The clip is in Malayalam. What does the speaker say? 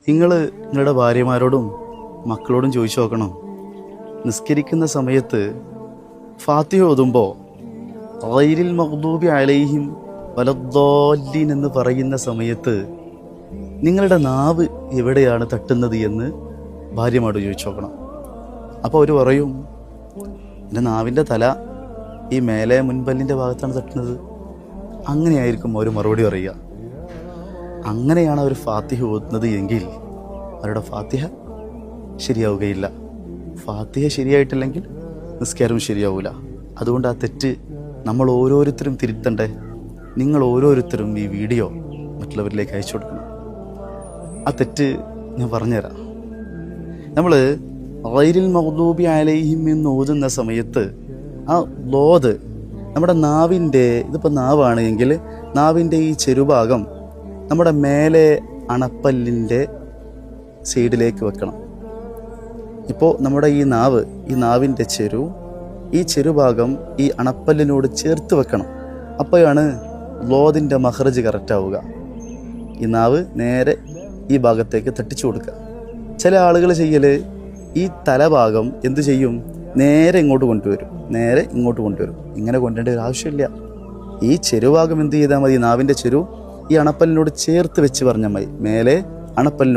നിങ്ങളുടെ ഭാര്യമാരോടും മക്കളോടും ചോദിച്ചു നോക്കണം. നിസ്കരിക്കുന്ന സമയത്ത് ഫാത്തിഹ ഓതുമ്പോൾ ഗൈരിൽ മഗ്ദൂബി അലൈഹിം വലദ്ദാല്ലീൻ എന്ന് പറയുന്ന സമയത്ത് നിങ്ങളുടെ നാവ് എവിടെയാണ് തട്ടുന്നത് എന്ന് ഭാര്യമാരോട് ചോദിച്ചു നോക്കണം. അപ്പോൾ അവർ പറയും, എൻ്റെ നാവിൻ്റെ തല ഈ മേലെ മുൻപല്ലിൻ്റെ ഭാഗത്താണ് തട്ടുന്നത്. അങ്ങനെയായിരിക്കും അവർ മറുപടി പറയുക. അങ്ങനെയാണ് അവർ ഫാത്തിഹ ഓതുന്നത് എങ്കിൽ അവരുടെ ഫാത്തിഹ ശരിയാവുകയില്ല. ഫാത്തിഹ ശരിയായിട്ടില്ലെങ്കിൽ നിസ്കാരവും ശരിയാവില്ല. അതുകൊണ്ട് ആ തെറ്റ് നമ്മൾ ഓരോരുത്തരും തിരുത്തണ്ടേ. നിങ്ങൾ ഓരോരുത്തരും ഈ വീഡിയോ മറ്റുള്ളവരിലേക്ക് അയച്ചു കൊടുക്കണം. ആ തെറ്റ് ഞാൻ പറഞ്ഞുതരാം. നമ്മൾ ഗൈരിൽ മഗ്ദൂബി അലൈഹിം എന്ന് ഓതുന്ന സമയത്ത് ആ ലോത് നമ്മുടെ നാവിൻ്റെ, ഇതിപ്പോൾ നാവാണ് എങ്കിൽ നാവിൻ്റെ ഈ ചെറുഭാഗം നമ്മുടെ മേലെ അണപ്പല്ലിൻ്റെ സൈഡിലേക്ക് വെക്കണം. ഇപ്പോൾ നമ്മുടെ ഈ നാവിൻ്റെ ഈ ചെറുഭാഗം ഈ അണപ്പല്ലിനോട് ചേർത്ത് വെക്കണം. അപ്പോഴാണ് ലോദിൻ്റെ മഖ്റജ് കറക്റ്റാവുക. ഈ നാവ് നേരെ ഈ ഭാഗത്തേക്ക് തട്ടിച്ചു കൊടുക്കുക. ചില ആളുകൾ ചെയ്യൽ ഈ തലഭാഗം എന്ത് ചെയ്യും, നേരെ ഇങ്ങോട്ട് കൊണ്ടുവരും. ഇങ്ങനെ കൊണ്ടുവരേണ്ട ഒരു ആവശ്യമില്ല. ഈ ചെറുഭാഗം എന്ത് ചെയ്താൽ മതി, നാവിൻ്റെ ചെറു ഈ അണപ്പല്ലിനോട് ചേർത്ത് വെച്ച് പറഞ്ഞാൽ മതി. മേലെ അണപ്പല്ലിനോട്